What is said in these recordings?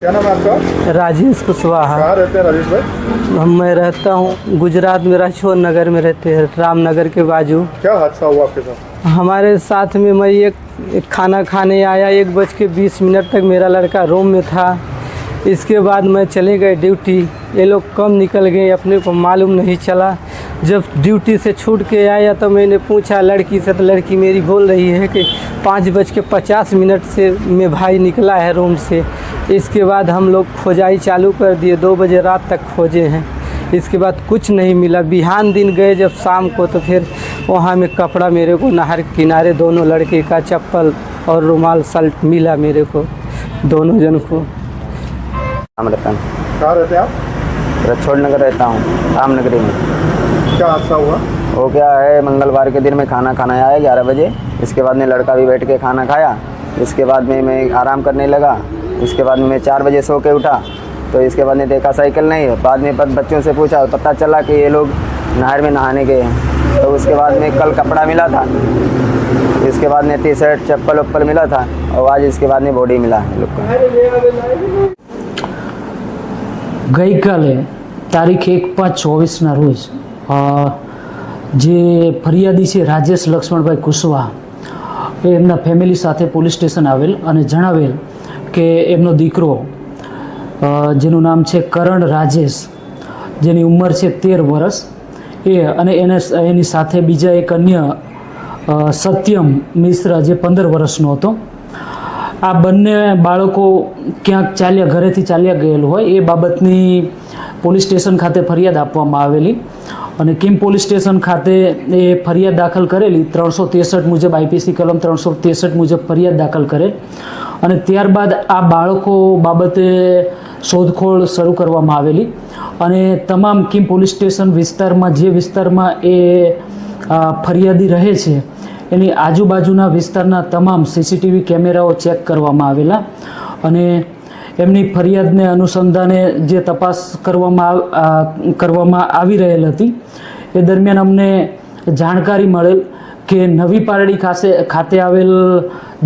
क्या नाम है आपका? राजेश कुशवाहा। कहाँ रहते हैं राजेश भाई? मैं रहता हूँ गुजरात में, राजौर नगर में रहते हैं, रामनगर के बाजू। क्या हादसा हुआ आपके साथ? हमारे साथ में मैं एक खाना खाने आया, 1:20 तक मेरा लड़का रूम में था। इसके बाद मैं चले गए ड्यूटी। ये लोग कम निकल गए, अपने को मालूम नहीं चला। जब ड्यूटी से छूट के आया तो मैंने पूछा लड़की से, तो लड़की मेरी बोल रही है कि 5:50 से मैं भाई निकला है रूम से। इसके बाद हम लोग खोजाई चालू कर दिए, 2 बजे रात तक खोजे हैं। इसके बाद कुछ नहीं मिला। बिहान दिन गए जब शाम को, तो फिर वहाँ में कपड़ा मेरे को नहर के किनारे, दोनों लड़के का चप्पल और रुमाल शर्ट मिला मेरे को, दोनों जन को। रतन, कहाँ रहते हैं आप? राजौर नगर रहता हूँ, रामनगरी में। क्या हादसा हुआ? वो क्या है, मंगलवार के दिन में खाना खाना आया 11 बजे। इसके बाद में लड़का भी बैठ के खाना खाया। इसके बाद में मैं आराम करने लगा। इसके बाद में मैं 4 बजे सो के उठा, तो इसके बाद में देखा साइकिल नहीं है। बाद में बच्चों से पूछा, पता चला कि ये लोग नहर में नहाने गए हैं। तो उसके बाद में कल कपड़ा मिला था, इसके बाद में टी-शर्ट चप्पल वप्पल मिला था, और आज इसके बाद में बॉडी मिला है लोग का। गई काले तारीख 1/5/24 रोज જે ફરિયાદી છે રાજેશ લક્ષ્મણભાઈ કુશવાહ એ એમના ફેમિલી સાથે પોલીસ સ્ટેશન આવેલ અને જણાવેલ કે એમનો દીકરો જેનું નામ છે કરણ રાજેશ, જેની ઉંમર છે 13 વર્ષ, એ અને એની સાથે બીજા એક અન્ય સત્યમ મિશ્રા જે 15 વર્ષનો હતો. આ બંને બાળકો ક્યાંક ઘરેથી ચાલ્યા ગયેલું હોય એ બાબતની પોલીસ સ્ટેશન ખાતે ફરિયાદ આપવામાં આવેલી અને કિમ પોલીસ સ્ટેશન ખાતે એ ફરિયાદ દાખલ કરેલી. 363 મુજબ આઈપીસી કલમ 363 મુજબ ફરિયાદ દાખલ કરેલ અને ત્યારબાદ આ બાળકો બાબતે શોધખોળ શરૂ કરવામાં આવેલી અને તમામ કિમ પોલીસ સ્ટેશન વિસ્તારમાં, જે વિસ્તારમાં એ ફરિયાદી રહે છે એની આજુબાજુના વિસ્તારના તમામ સીસીટીવી કેમેરાઓ ચેક કરવામાં આવેલા અને એમની ફરિયાદને અનુસંધાને જે તપાસ કરવામાં આવી રહેલ હતી એ દરમિયાન અમને જાણકારી મળેલ કે નવી પારડી ખાતે આવેલ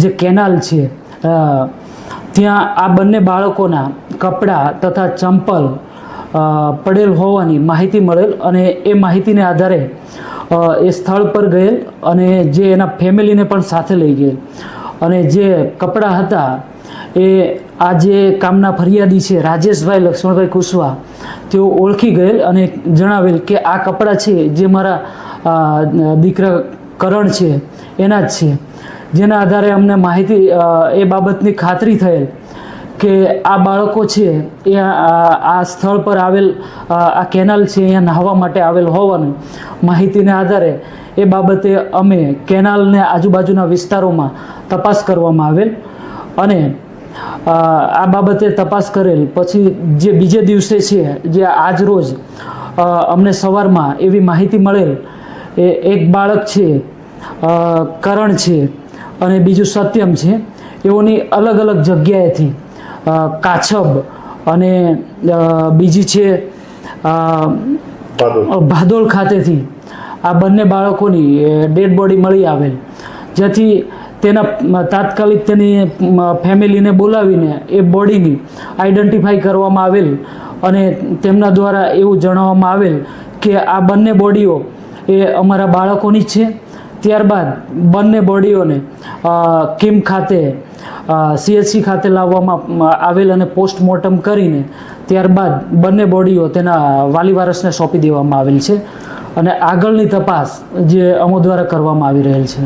જે કેનાલ છે ત્યાં આ બંને બાળકોના કપડાં તથા ચંપલ પડેલ હોવાની માહિતી મળેલ અને એ માહિતીને આધારે એ સ્થળ પર ગયેલ અને જે એના ફેમિલીને પણ સાથે લઈ ગયેલ અને જે કપડાં હતા એ આ જે કામના ફરિયાદી છે રાજેશભાઈ લક્ષ્મણભાઈ કુશવાહ, તેઓ ઓળખી ગયેલ અને જણાવેલ કે આ કપડાં છે જે મારા દીકરા કરણ છે એના જ છે. જેના આધારે અમને માહિતી એ બાબતની ખાતરી થયેલ કે આ બાળકો છે એ આ સ્થળ પર આવેલ આ કેનાલ છે અહીંયા નહાવા માટે આવેલ હોવાનું માહિતીને આધારે એ બાબતે અમે કેનાલને આજુબાજુના વિસ્તારોમાં તપાસ કરવામાં આવેલ અને આ બાબતે તપાસ કરેલ. પછી જે બીજે દિવસે છે, જે આજ રોજ અમને સવારમાં એવી માહિતી મળેલ એ એક બાળક છે કરણ છે અને બીજું સત્યમ છે, એઓની અલગ અલગ જગ્યાએથી કાછબ અને બીજી છે ભાદોલ ખાતેથી આ બંને બાળકોની ડેડ બોડી મળી આવેલ, જેથી તેના તાત્કાલિક તેની ફેમિલીને બોલાવીને એ બોડીની આઈડેન્ટિફાઈ કરવામાં આવેલ અને તેમના દ્વારા એવું જણાવવામાં આવેલ કે આ બંને બોડીઓ એ અમારા બાળકોની છે. ત્યારબાદ બંને બોડીઓને કિમ ખાતે CHC ખાતે લાવવામાં આવેલ અને પોસ્ટમોર્ટમ કરીને ત્યારબાદ બંને બોડીઓ તેના વાલી વારસને સોંપી દેવામાં આવેલ છે અને આગળની તપાસ જે અમો દ્વારા કરવામાં આવી રહેલ છે.